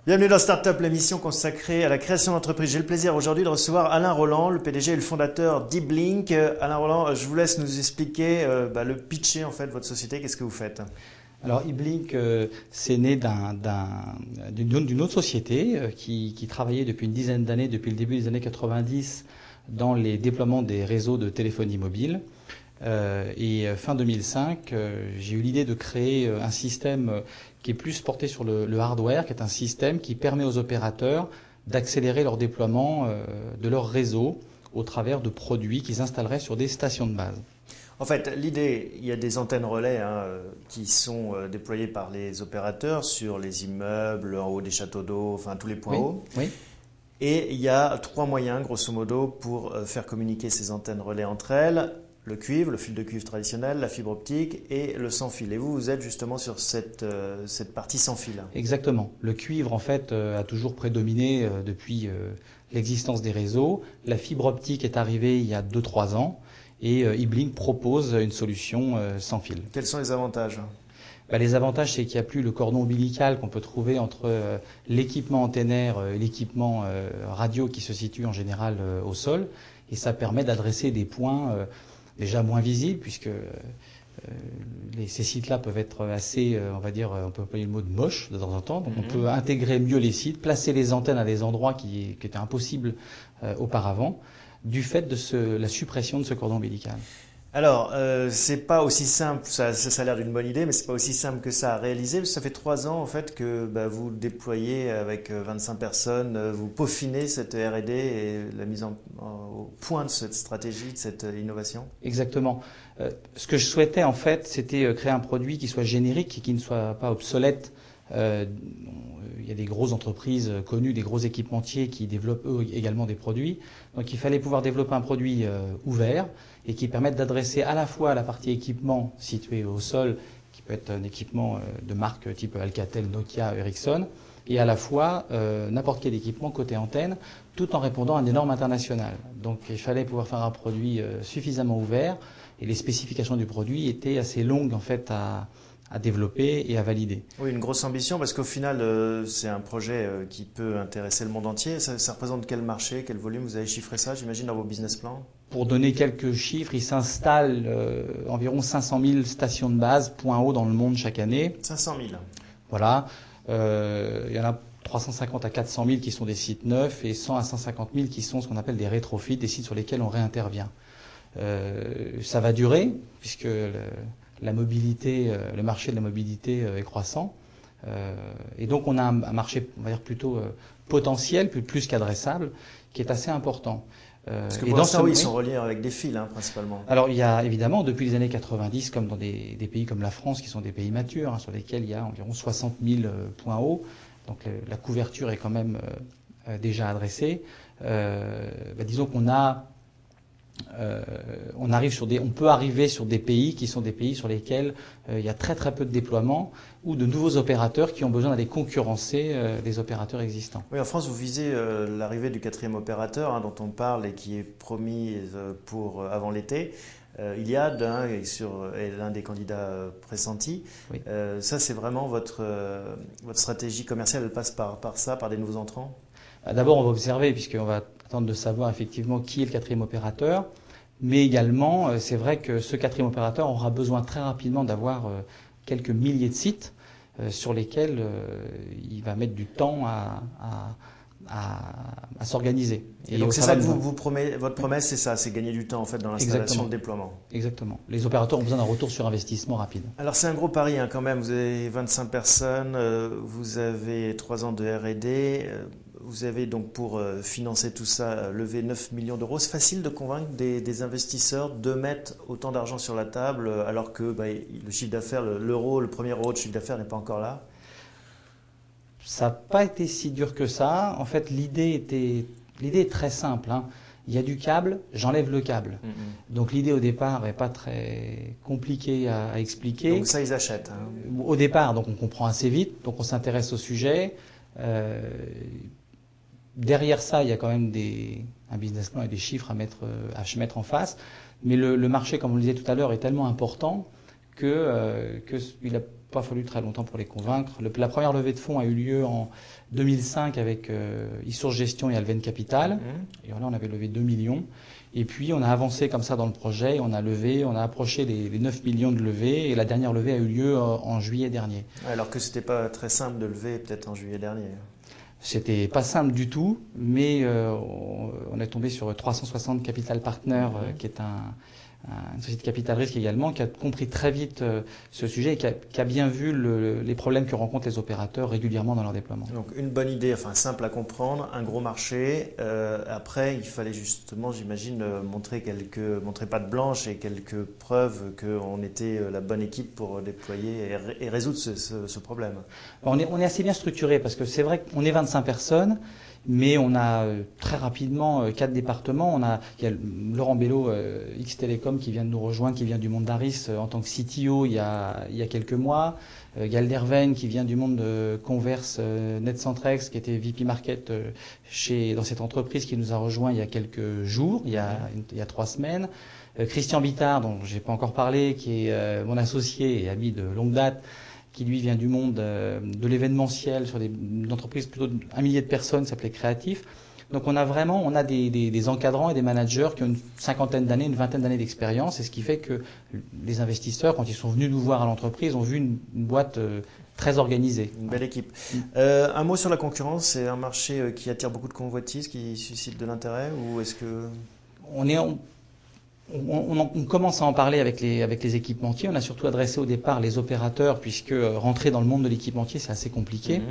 Bienvenue dans Startup, l'émission consacrée à la création d'entreprises. J'ai le plaisir aujourd'hui de recevoir Alain Rolland, le PDG et le fondateur d'Eblink. Alain Rolland, je vous laisse nous expliquer, le pitcher en fait votre société. Qu'est-ce que vous faites? Alors Eblink, c'est né d'une autre société qui travaillait depuis une dizaine d'années, depuis le début des années 90, dans les déploiements des réseaux de téléphonie mobile. Et fin 2005, j'ai eu l'idée de créer un système qui est plus porté sur le hardware, qui est un système qui permet aux opérateurs d'accélérer leur déploiement de leur réseau au travers de produits qu'ils installeraient sur des stations de base. En fait, l'idée, il y a des antennes relais qui sont déployées par les opérateurs sur les immeubles, en haut des châteaux d'eau, enfin tous les points hauts. Oui. Et il y a trois moyens, grosso modo, pour faire communiquer ces antennes relais entre elles. Le cuivre, le fil de cuivre traditionnel, la fibre optique et le sans fil. Et vous êtes justement sur cette partie sans fil. Exactement. Le cuivre, en fait, a toujours prédominé depuis l'existence des réseaux. La fibre optique est arrivée il y a 2-3 ans et Eblink propose une solution sans fil. Quels sont les avantages ? Les avantages, c'est qu'il n'y a plus le cordon ombilical qu'on peut trouver entre l'équipement antennaire et l'équipement radio qui se situe en général au sol. Et ça permet d'adresser des points déjà moins visibles, puisque ces sites-là peuvent être assez, on va dire, on peut employer le mot de moche de temps en temps. Donc on peut intégrer mieux les sites, placer les antennes à des endroits qui étaient impossibles auparavant, du fait de la suppression de ce cordon ombilical. Alors, c'est pas aussi simple, ça a l'air d'une bonne idée, mais c'est pas aussi simple que ça à réaliser, parce que ça fait 3 ans en fait que vous déployez avec 25 personnes, vous peaufinez cette R&D et la mise au point de cette stratégie, de cette innovation. Exactement. Ce que je souhaitais en fait, c'était créer un produit qui soit générique et qui ne soit pas obsolète. Il y a des grosses entreprises connues, des gros équipementiers qui développent eux également des produits. Donc il fallait pouvoir développer un produit ouvert et qui permette d'adresser à la fois la partie équipement située au sol, qui peut être un équipement de marque type Alcatel, Nokia, Ericsson, et à la fois n'importe quel équipement côté antenne, tout en répondant à des normes internationales. Donc il fallait pouvoir faire un produit suffisamment ouvert et les spécifications du produit étaient assez longues en fait à développer et à valider. Oui, une grosse ambition parce qu'au final, c'est un projet qui peut intéresser le monde entier. Ça représente quel marché, quel volume? Vous avez chiffré ça, j'imagine, dans vos business plans? Pour donner quelques chiffres, il s'installe environ 500 000 stations de base, point haut dans le monde chaque année. 500 000. Voilà. Il y en a 350 à 400 000 qui sont des sites neufs et 100 à 150 000 qui sont ce qu'on appelle des rétrofits, des sites sur lesquels on réintervient. Ça va durer puisque la mobilité, le marché de la mobilité est croissant. Et donc on a un marché, on va dire plutôt potentiel, plus qu'adressable, qui est assez important. Parce que pour l'instant, oui, ils sont reliés avec des fils, principalement. Alors il y a évidemment, depuis les années 90, comme dans des pays comme la France, qui sont des pays matures, sur lesquels il y a environ 60 000 points hauts, donc la couverture est quand même déjà adressée. Disons qu'on on peut arriver sur des pays qui sont des pays sur lesquels il y a très très peu de déploiement ou de nouveaux opérateurs qui ont besoin d'aller concurrencer des opérateurs existants. Oui, en France, vous visez l'arrivée du 4e opérateur dont on parle et qui est promis pour avant l'été. Iliad est l'un des candidats pressentis. Oui. Ça, c'est vraiment votre stratégie commerciale, elle passe par ça, par des nouveaux entrants? D'abord, on va observer, puisqu'on va attendre de savoir effectivement qui est le 4e opérateur. Mais également, c'est vrai que ce 4e opérateur aura besoin très rapidement d'avoir quelques milliers de sites sur lesquels il va mettre du temps à s'organiser. Et donc c'est ça que vous promettez, votre promesse, c'est ça, c'est gagner du temps en fait dans l'installation, le déploiement. Exactement. Les opérateurs ont besoin d'un retour sur investissement rapide. Alors c'est un gros pari quand même, vous avez 25 personnes, vous avez 3 ans de R&D, vous avez donc pour financer tout ça levé 9 millions d'euros. C'est facile de convaincre des investisseurs de mettre autant d'argent sur la table alors que le chiffre d'affaires, le premier euro de chiffre d'affaires n'est pas encore là? Ça n'a pas été si dur que ça. En fait, l'idée est très simple. Il y a du câble, j'enlève le câble. Donc l'idée au départ n'est pas très compliquée à expliquer. Donc ça, ils achètent. Au départ, donc on comprend assez vite, donc on s'intéresse au sujet. Derrière ça, il y a quand même un business plan et des chiffres à mettre en face. Mais le marché, comme on le disait tout à l'heure, est tellement important qu'il a pas fallu très longtemps pour les convaincre. La première levée de fonds a eu lieu en 2005 avec Issource Gestion et Alven Capital. Et là, on avait levé 2 millions. Et puis, on a avancé comme ça dans le projet. On a approché les 9 millions de levées. Et la dernière levée a eu lieu en juillet dernier. Alors que c'était pas très simple de lever, peut-être en juillet dernier. C'était pas simple du tout, mais on est tombé sur 360 Capital Partners, qui est une société de capital risque également, qui a compris très vite ce sujet et qui a bien vu les problèmes que rencontrent les opérateurs régulièrement dans leur déploiement. Donc une bonne idée, enfin simple à comprendre, un gros marché. Après, il fallait justement, j'imagine, montrer patte blanche et quelques preuves qu'on était la bonne équipe pour déployer et résoudre ce problème. On est assez bien structuré parce que c'est vrai qu'on est 25 personnes. Mais on a très rapidement 4 départements. Il y a Laurent Bello, X Télécom, qui vient de nous rejoindre, qui vient du monde d'Aris en tant que CTO il y a quelques mois. Gal Derven, qui vient du monde de Converse NetCentrex, qui était VP Market dans cette entreprise, qui nous a rejoint il y a quelques jours, il y a 3 semaines. Christian Bittard, dont j'ai pas encore parlé, qui est mon associé et ami de longue date, qui lui vient du monde de l'événementiel sur une entreprise plutôt d'1 millier de personnes, qui s'appelait Créatif. Donc on a des encadrants et des managers qui ont une 50aine d'années, une 20aine d'années d'expérience, et ce qui fait que les investisseurs, quand ils sont venus nous voir à l'entreprise, ont vu une boîte très organisée. Une belle équipe. Un mot sur la concurrence, c'est un marché qui attire beaucoup de convoitises, qui suscite de l'intérêt, ou est-ce que... On commence à en parler avec les équipementiers. On a surtout adressé au départ les opérateurs, puisque rentrer dans le monde de l'équipementier, c'est assez compliqué.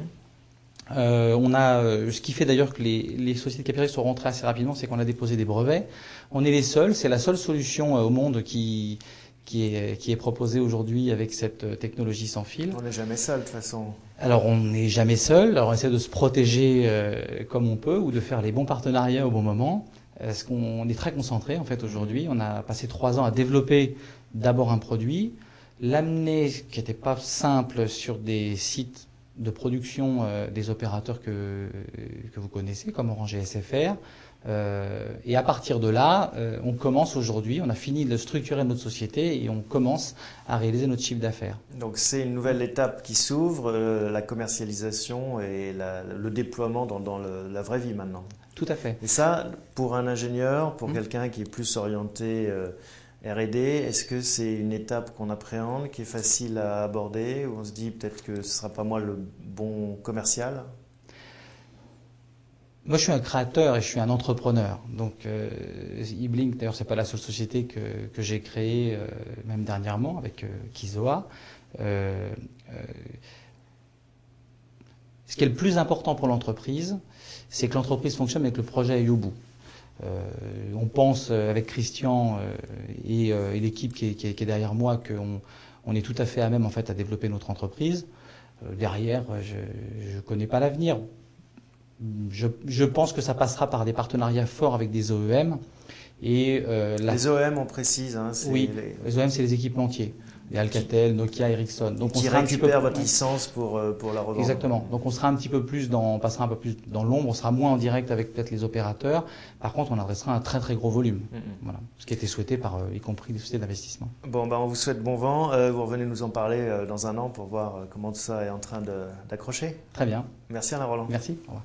Ce qui fait d'ailleurs que les sociétés de capital sont rentrées assez rapidement, c'est qu'on a déposé des brevets. On est les seuls, c'est la seule solution au monde qui est proposée aujourd'hui avec cette technologie sans fil. On n'est jamais seul de toute façon. Alors on n'est jamais seul, alors on essaie de se protéger comme on peut ou de faire les bons partenariats au bon moment. Parce qu'on est très concentré en fait aujourd'hui. On a passé 3 ans à développer d'abord un produit, l'amener, qui n'était pas simple, sur des sites de production des opérateurs que vous connaissez, comme Orange et SFR. Et à partir de là, on commence aujourd'hui, on a fini de structurer notre société et on commence à réaliser notre chiffre d'affaires. Donc c'est une nouvelle étape qui s'ouvre, la commercialisation et le déploiement dans la vraie vie maintenant. Tout à fait. Et ça, pour un ingénieur, pour quelqu'un qui est plus orienté R&D, est-ce que c'est une étape qu'on appréhende, qui est facile à aborder, où on se dit peut-être que ce ne sera pas moi le bon commercial? Moi, je suis un créateur et je suis un entrepreneur. Donc, eBlink, d'ailleurs, c'est pas la seule société que j'ai créée, même dernièrement, avec Kizoa. Ce qui est le plus important pour l'entreprise, c'est que l'entreprise fonctionne et que le projet aille au bout. On pense avec Christian et l'équipe qui est derrière moi qu'on est tout à fait à même en fait à développer notre entreprise. Derrière, je connais pas l'avenir. Je pense que ça passera par des partenariats forts avec des OEM. Et les OEM, on précise. Hein, oui, les OEM, c'est les équipementiers. Les Alcatel, Nokia, Ericsson. Donc qui récupèrent votre licence pour la revendre. Exactement. Donc on sera on passera un peu plus dans l'ombre, on sera moins en direct avec peut-être les opérateurs. Par contre, on adressera un très très gros volume. Voilà. Ce qui a été souhaité par y compris les sociétés d'investissement. Bon, on vous souhaite bon vent. Vous revenez nous en parler dans un an pour voir comment tout ça est en train d'accrocher. Très bien. Merci Alain Roland. Merci. Au revoir.